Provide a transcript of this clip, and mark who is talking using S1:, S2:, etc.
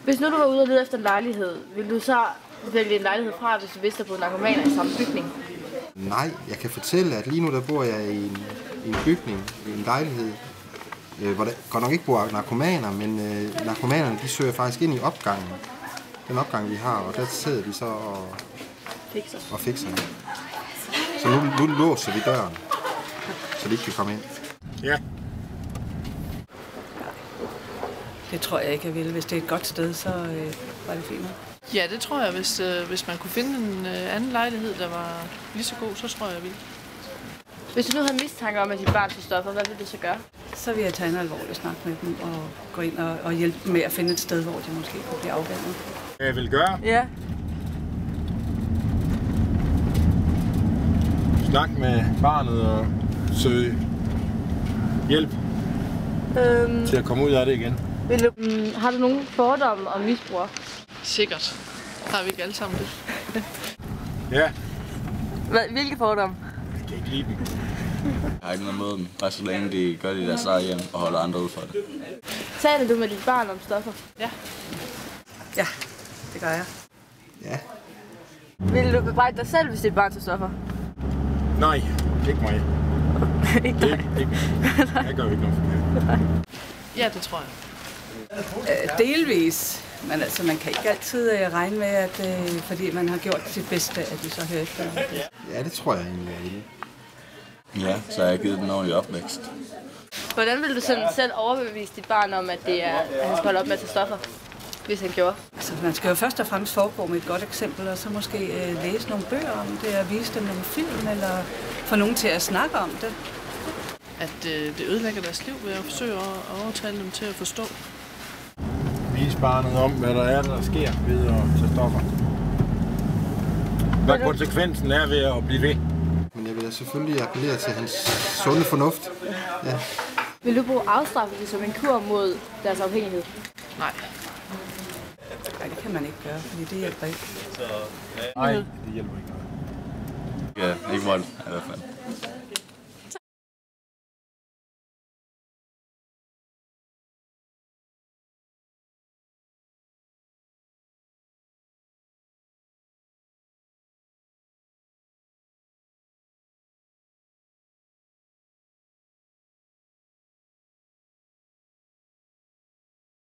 S1: Hvis nu du var ude og lede efter en lejlighed, ville du så vælge en lejlighed fra, hvis du vidste, at der boede narkomaner i samme bygning?
S2: Nej, jeg kan fortælle, at lige nu der bor jeg i en bygning, i en lejlighed, hvor der godt nok ikke bor narkomaner, men narkomanerne de søger faktisk ind i opgangen. Den opgang vi har, og der sidder de så og fikser det. Så nu låser vi døren, så de ikke kan komme ind.
S3: Ja.
S4: Det tror jeg ikke, jeg ville. Hvis det er et godt sted, så var det fint.
S5: Ja, det tror jeg. Hvis man kunne finde en anden lejlighed, der var lige så god, så tror jeg, jeg ville.
S1: Hvis du nu havde mistanke om, at dit barn tog stoffer, hvad ville du så gøre?
S4: Så vil jeg tage en alvorlig snak med dem og gå ind og hjælpe dem med at finde et sted, hvor de måske kunne blive afvænnet.
S3: Hvad jeg vil gøre?
S1: Ja.
S3: Snak med barnet og søge hjælp til at komme ud af det igen.
S1: Har du nogen fordomme om misbrug?
S5: Sikkert. Har vi ikke alle sammen det?
S3: Ja.
S1: Hvilke fordomme?
S3: Jeg kan ikke lide dem.
S6: Jeg har ikke noget mod dem, bare så længe de gør det i deres eget hjem og holder andre ud for det.
S1: Taler du med dit barn om stoffer?
S5: Ja.
S4: Ja, det gør jeg.
S2: Ja.
S1: Vil du bebrejde dig selv, hvis dit barn tog stoffer?
S3: Nej, ikke mig.
S1: Ikke dig?
S3: Ikke. Jeg gør ikke noget forkert.
S5: Ja, det tror jeg.
S4: Delvis. Men altså, man kan ikke altid regne med, at fordi man har gjort sit bedste, at de så hører efter.
S2: Ja, det tror jeg egentlig, jeg vil.
S6: Ja, så har jeg givet dem en ordentlig opvækst.
S1: Hvordan vil du selv overbevise dit barn om, at han skal holde op med at tage stoffer, hvis han gjorde?
S4: Altså, man skal jo først og fremmest foregå med et godt eksempel, og så måske læse nogle bøger om det, og vise dem nogle film, eller få nogen til at snakke om det.
S5: At det ødelægger deres liv ved at forsøge at overtale dem til at forstå.
S3: Vise barnet om, hvad der sker ved at tage stoffer. Hvad konsekvensen er ved at blive ved.
S2: Men jeg vil da selvfølgelig appellere til hans sunde fornuft. Ja.
S1: Vil du bruge afstraffelse som en kur mod deres afhængighed?
S5: Nej.
S4: Nej, det kan man ikke gøre, fordi det hjælper ikke.
S3: Nej, det hjælper ikke noget.
S6: Ja, ikke vold i hvert fald.